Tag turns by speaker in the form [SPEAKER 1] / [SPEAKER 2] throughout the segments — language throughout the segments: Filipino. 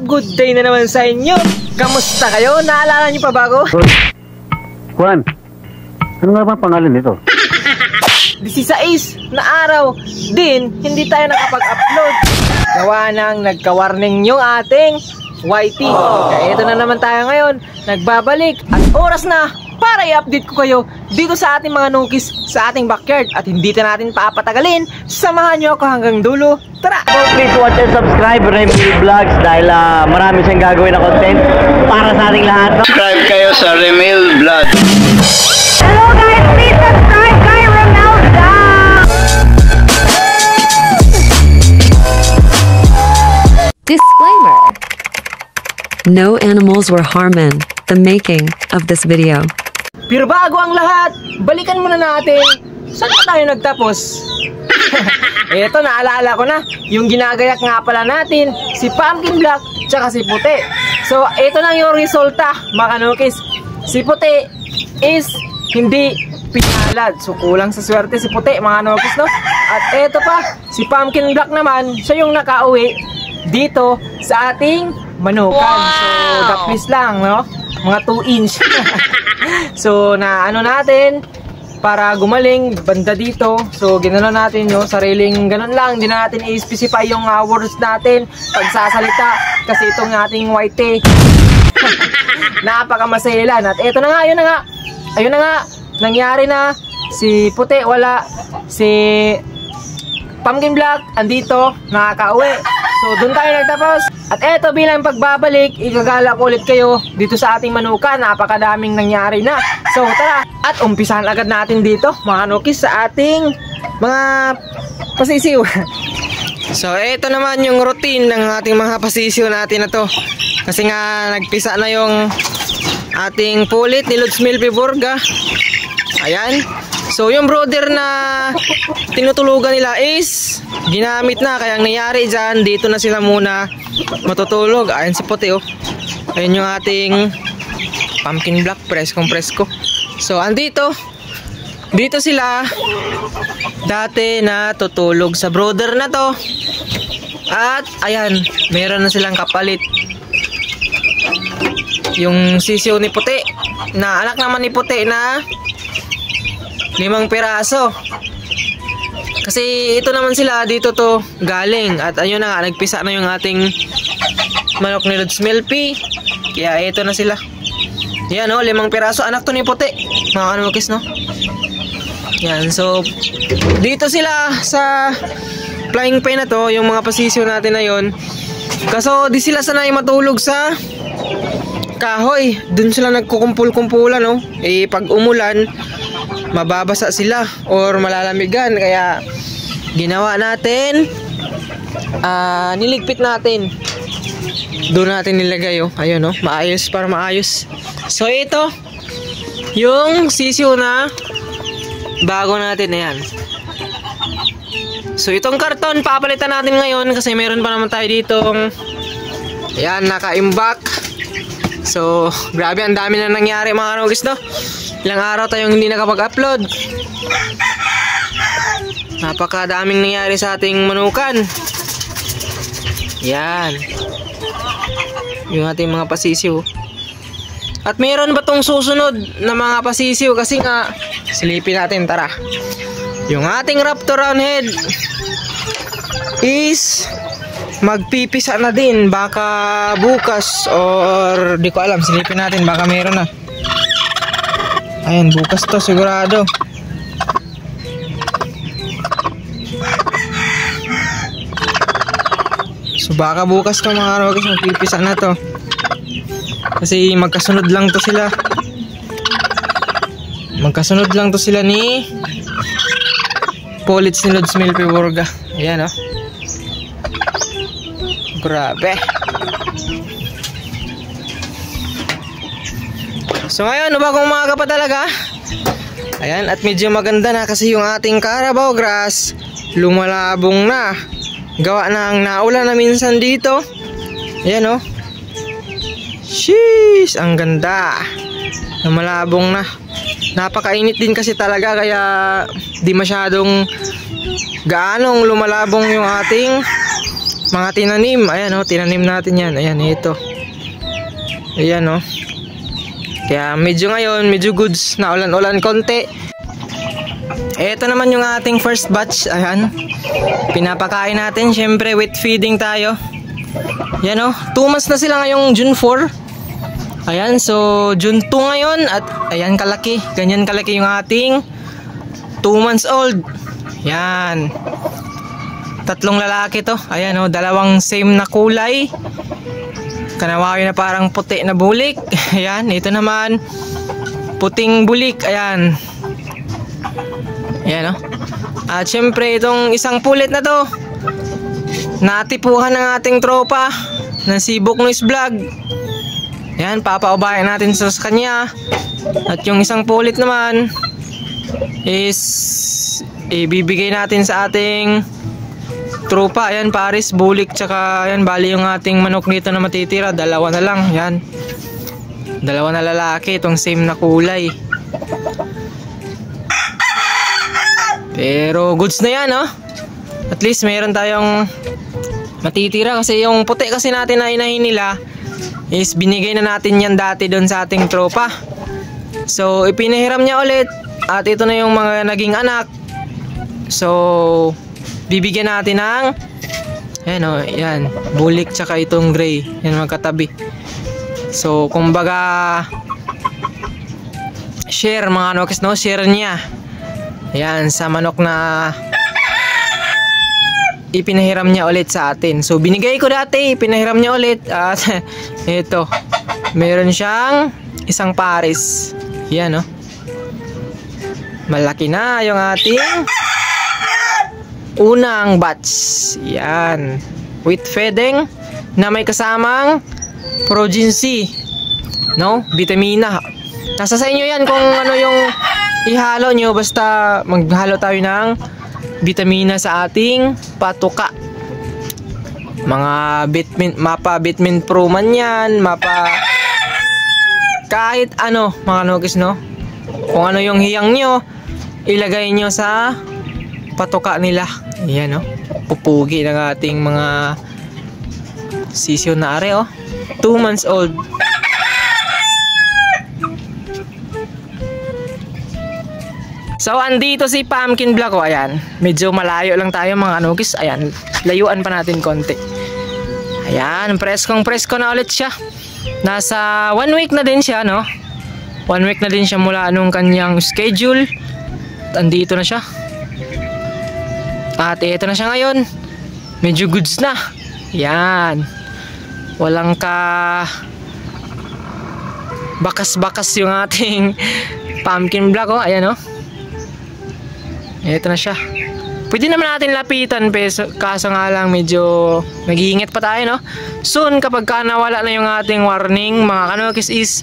[SPEAKER 1] Good day na naman sa inyo. Kamusta kayo? Naalala niyo pa ba ako?
[SPEAKER 2] Juan, ano nga ba pangalan nito?
[SPEAKER 1] 16 na araw din, hindi tayo nakapag-upload. Gawa nang nagka-warning yung ating YT. Kaya ito na naman tayo ngayon, nagbabalik. At oras na para i-update ko kayo dito sa ating mga nukis sa ating backyard. At hindi na natin papatagalin, samahan nyo ako hanggang dulo. Tara!
[SPEAKER 2] Please watch and subscribe Remil Vlogs dahil marami siyang gagawin na content para sa ating lahat.
[SPEAKER 3] Subscribe kayo sa Remil Vlog.
[SPEAKER 4] Hello guys, please subscribe kay Remil Vlog.
[SPEAKER 5] Disclaimer. No animals were harmed in the making of this video.
[SPEAKER 1] Pero bago ang lahat, balikan muna natin saan pa tayo nagtapos. Eto, naalala ko na, yung ginagayak nga pala natin, si Pumpkin Black, tsaka si Puti. So, eto lang yung resulta, mga kanukis. Si Puti is hindi pinalad. So, kulang sa swerte si Puti, mga kanukis, no? At eto pa, si Pumpkin Black naman, siya yung nakauwi dito sa ating manukan. So, the please lang, no? Mga 2 inch. So, na ano natin, para gumaling banda dito. So, ginano natin yung sariling ganun lang. Hindi na natin i-specify yung words natin pagsasalita. Kasi itong ating white napakamaselan. At eto na nga, ayun na nga. Ayun na nga. Nangyari na. Si Puti, wala. Si Pumpkin Black, andito. Nakaka-uwi. So, doon tayo nagtapos. At eto, bilang pagbabalik, igagala ko ulit kayo dito sa ating manuka. Napakadaming nangyari na. So, tara. At umpisahan agad natin dito, mga nukis, sa ating mga pasisiw. So, eto naman yung routine ng ating mga pasisiw natin na to. Kasi nga, nagpisa na yung ating pulit ni Lods Milby Borga. Ayan. So, yung brother na tinutulugan nila is ginamit na. Kaya ang nangyari dyan, dito na sila muna matutulog. Ayan si Puti, oh. Ayan yung ating Pumpkin Black, presko. So, andito. Dito sila dati na tutulog sa brother na to. At, ayan, meron na silang kapalit. Yung sisiyo ni Puti, na anak naman ni Puti na 5 piraso. Kasi ito naman sila, dito to galing. At ayun na nga, nagpisa na yung ating manok ni Lods Milby. Kaya ito na sila. Yan, no, 5 piraso. Anak to ni Puti, mga kanukis, no. Yan, so dito sila sa flying pen na to, yung mga pasisyo natin na yun. Kaso di sila sanay matulog sa kahoy. Dun sila nagkukumpul-kumpulan, no. Eh, pag umulan, mababasa sila or malalamigan. Kaya ginawa natin, niligpit natin. Doon natin nilagay, oh. Ayun, oh, maayos, para maayos. So ito yung sisiw na bago natin. Ayan. So itong karton papalitan natin ngayon kasi meron pa naman tayo ditong, ayan, naka-imbak. So grabe, ang dami na nangyari, mga kanugis, no. Ilang araw tayong hindi nakapag-upload. Napakadaming nangyari sa ating manukan. Yan. Yung ating mga pasisiw. At mayroon ba tong susunod na mga pasisiw? Kasi nga, silipin natin, tara. Yung ating Raptor Roundhead is magpipisa na din. Baka bukas or di ko alam. Silipin natin, baka mayroon na. Ayan, bukas to sigurado. So baka bukas to, mga kanukis, magpipisa na to. Kasi magkasunod lang to sila. Magkasunod lang to sila ni Pullets ni Lods Milby Borga. Ayan, oh. Grabe. So ngayon, bagong umaga pa talaga. Ayan, at medyo maganda na kasi yung ating Carabao grass lumalabong na. Gawa na ang naulan na minsan dito. Ayan, oh. Sheesh, ang ganda. Lumalabong na. Napakainit din kasi talaga, kaya di masyadong gaanong lumalabong yung ating mga tinanim. Ayan oh, tinanim natin yan. Ayan, ito. Ayan oh. Kaya medyo ngayon, medyo goods na ulan-ulan konti. Ito naman yung ating first batch. Ayan. Pinapakain natin. Syempre, wet feeding tayo. Ayan oh. 2 months na sila ngayong June 4. Ayan, so June 2 ngayon. At ayan kalaki. Ganyan kalaki yung ating 2 months old. Ayan. 3 lalaki to. Ayan oh, 2 same na kulay. Kanawawi na parang puti na bulik. Ayan, ito naman puting bulik. Ayan. Ayan oh. At syempre itong isang pulit na to, natipuhan ng ating tropa ng si Buknoy's Vlog. Ayan, papaubayan natin sa kanya. At yung isang pulit naman is ibibigay natin sa ating tropa. Ayan, Paris, bulik, tsaka ayan, bali yung ating manok dito na matitira. 2 na lang. Ayan, 2 na lalaki. Itong same na kulay. Pero goods na yan, oh. At least mayroon tayong matitira. Kasi yung puti kasi natin na inahin nila is binigay na natin yan dati doon sa ating tropa. So ipinahiram niya ulit. At ito na yung mga naging anak. So bibigyan natin ng ayan o, yan, bulik tsaka itong gray. Yan, magkatabi. So kumbaga share mga anokis, no? Share niya yan sa manok na ipinahiram niya ulit sa atin. So binigay ko dati, ipinahiram niya ulit. At ito, meron siyang isang Paris. Yan o, malaki na yung ating unang batch. Yan, with feeding na may kasamang Progen C, no? Vitamina. Nasa sa inyo yan kung ano yung ihalo nyo. Basta maghalo tayo ng vitamina sa ating patuka. Mga mapa vitamin pro man yan, mapa kahit ano mga nogis, no? Kung ano yung hiyang nyo, ilagay nyo sa patuka nila. Ayan, no? Pupugi ng ating mga sisyo na are, oh. 2 months old. So andito si Pumpkin Black, oh. Ayan, medyo malayo lang tayo mga nogis. Ayan, layuan pa natin konti. Ayan, presko na ulit siya. Nasa 1 week na din siya, no? 1 week na din siya mula anong kanyang schedule. Andito na siya. At ito na siya ngayon. Medyo goods na. Yan. Walang ka bakas-bakas yung ating Pumpkin Black, oh. Ayan, oh. Ito na siya. Pwede naman natin lapitan, kaso nga lang medyo nag-iingat pa tayo, no? Soon, kapag nawala na yung ating warning, mga kanokis, is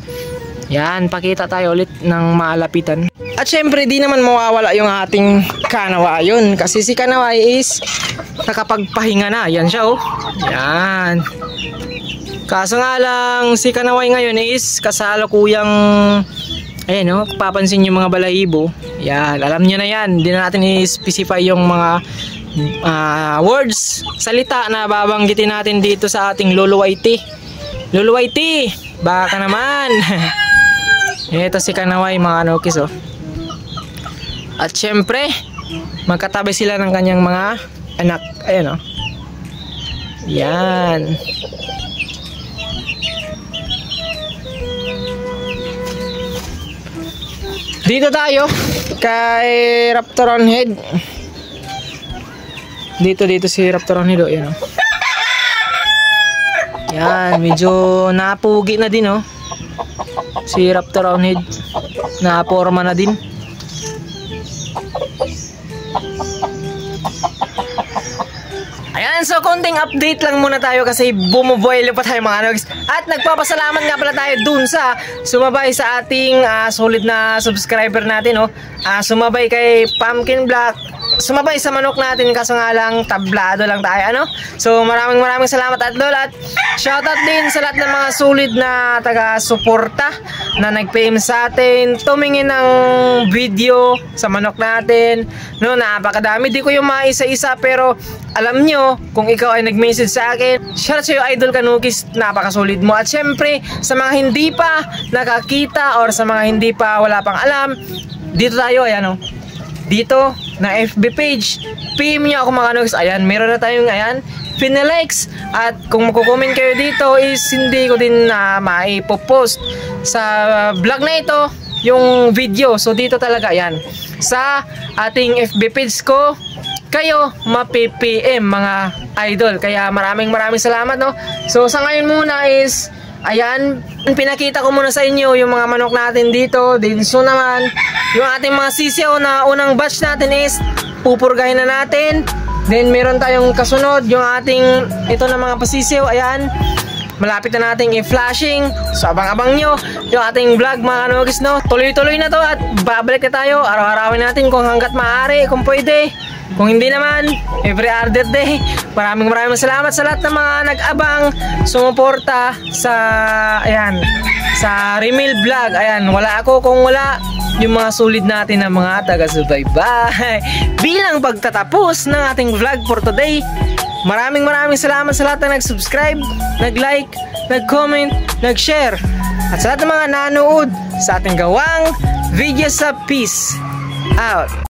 [SPEAKER 1] yan, pakita tayo ulit ng malapitan. At syempre, di naman mawawala yung ating kanawayon. Kasi si kanaway is nakapagpahinga na. Yan siya, oh. Yan. Kaso nga lang, si kanaway ngayon is kasalukuyang, ayan, no? Papansin yung mga balahibo. Yan, alam nyo na yan. Hindi na natin i-specify yung mga words, salita na babanggitin natin dito sa ating Lolo Whitey. Lolo Whitey, baka naman. Ito si kanaway mga nokis, oh. At syempre, magkatabi sila ng kanyang mga anak. Ayan, oh. Yan. Dito tayo kay Raptoron Head. Dito si Raptoron Head, oh. Yan, oh. Yan, medyo napugi na din, oh. Si Raptoron Head, naporma na din. Ayan, so konting update lang muna tayo kasi bumuboilo pa tayo mga nogs. At nagpapasalamat nga pala tayo dun sa sumabay sa ating solid na subscriber natin, oh. Sumabay kay Pumpkin Black sumabay sa manok natin, kaso nga lang tablado lang tayo, ano? So maraming salamat Idol, at shoutout din sa lahat ng mga solid na taga-suporta na nag-PM sa atin, tumingin ng video sa manok natin, no? Napakadami, di ko yung maisa-isa, pero alam nyo, kung ikaw ay nag-message sa akin, shoutout sa'yo Idol Kanukis, napakasolid mo. At syempre, sa mga hindi pa nakakita or sa mga hindi pa wala pang alam, dito tayo, ayan o, dito na FB page, PM nyo ako mga Kanukis. Ayan, meron na tayong ayan, Finelikes. At kung magko-comment kayo dito is hindi ko din na maipopost sa vlog na ito yung video. So dito talaga yan sa ating FB page ko kayo mapi-PM mga idol. Kaya maraming salamat, no. So sa ngayon muna is ayan, pinakita ko muna sa inyo yung mga manok natin dito. Din so naman yung ating mga sisiyaw na unang batch natin is pupurgahin na natin. Then meron tayong kasunod yung ating ito na mga pasisiyaw. Ayan, malapit na nating i-flashing. So abang-abang nyo yung ating vlog mga Kanukis, no. Tuloy-tuloy na to at babalik na tayo. Araw-arawin natin kung hanggat maaari, kung pwede. Kung hindi naman, every other day. Maraming salamat sa lahat ng mga nag-abang, sumuporta sa ayan, sa Remil Vlog. Ayan, wala ako kung wala yung mga solid natin na mga taga-subaybay. Bilang pagtatapos ng ating vlog for today, maraming salamat sa lahat na nag-subscribe, nag-like, nag-comment, nag-share, at sa lahat ng mga nanood sa ating gawang video sa Peace Out.